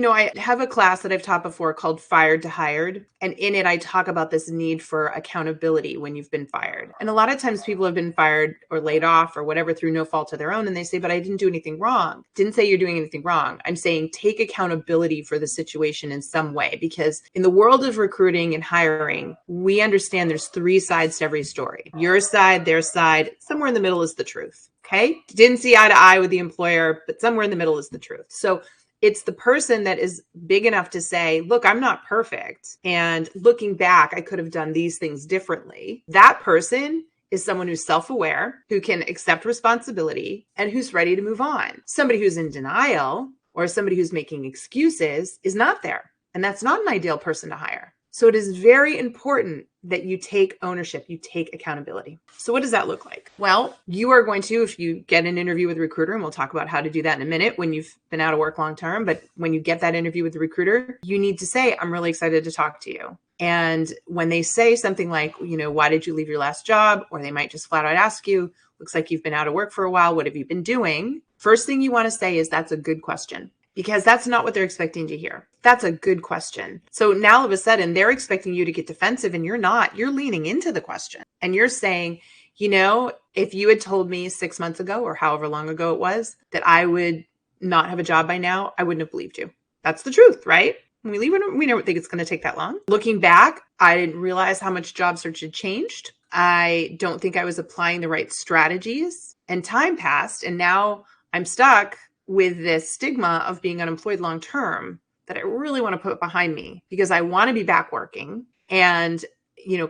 I have a class that I've taught before called Fired to Hired. And in it, I talk about this need for accountability when you've been fired. And a lot of times people have been fired or laid off or whatever through no fault of their own. And they say, but I didn't do anything wrong. Didn't say you're doing anything wrong. I'm saying take accountability for the situation in some way, because in the world of recruiting and hiring, we understand there's three sides to every story. Your side, their side, somewhere in the middle is the truth. Okay. Didn't see eye to eye with the employer, but somewhere in the middle is the truth. So it's the person that is big enough to say, look, I'm not perfect. And looking back, I could have done these things differently. That person is someone who's self-aware, who can accept responsibility, and who's ready to move on. Somebody who's in denial or somebody who's making excuses is not there. And that's not an ideal person to hire. So it is very important that you take ownership, you take accountability. So what does that look like? Well, you are going to, if you get an interview with a recruiter, and we'll talk about how to do that in a minute when you've been out of work long term, but when you get that interview with the recruiter, you need to say, I'm really excited to talk to you. And when they say something like, why did you leave your last job? Or they might just flat out ask you, looks like you've been out of work for a while. What have you been doing? First thing you want to say is, that's a good question. Because that's not what they're expecting to hear. That's a good question. So now all of a sudden they're expecting you to get defensive, and you're not. You're leaning into the question and you're saying, if you had told me 6 months ago or however long ago it was that I would not have a job by now, I wouldn't have believed you. That's the truth, right? When we leave, we don't think it's going to take that long. Looking back, I didn't realize how much job search had changed. I don't think I was applying the right strategies, and time passed. And now I'm stuck with this stigma of being unemployed long term that I really want to put behind me, because I want to be back working. And,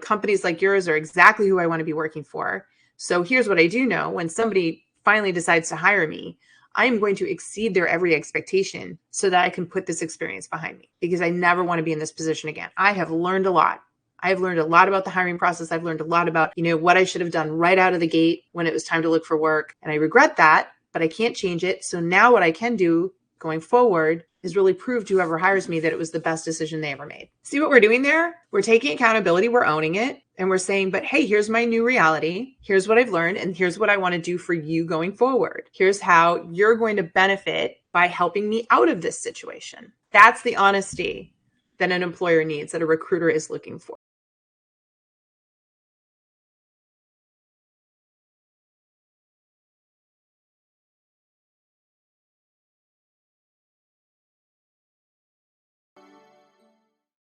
companies like yours are exactly who I want to be working for. So here's what I do know. When somebody finally decides to hire me, I am going to exceed their every expectation so that I can put this experience behind me, because I never want to be in this position again. I have learned a lot. I've learned a lot about the hiring process. I've learned a lot about, what I should have done right out of the gate when it was time to look for work. And I regret that, but I can't change it. So now what I can do going forward is really prove to whoever hires me that it was the best decision they ever made. See what we're doing there? We're taking accountability, we're owning it, and we're saying, but hey, here's my new reality. Here's what I've learned, and here's what I want to do for you going forward. Here's how you're going to benefit by helping me out of this situation. That's the honesty that an employer needs, that a recruiter is looking for.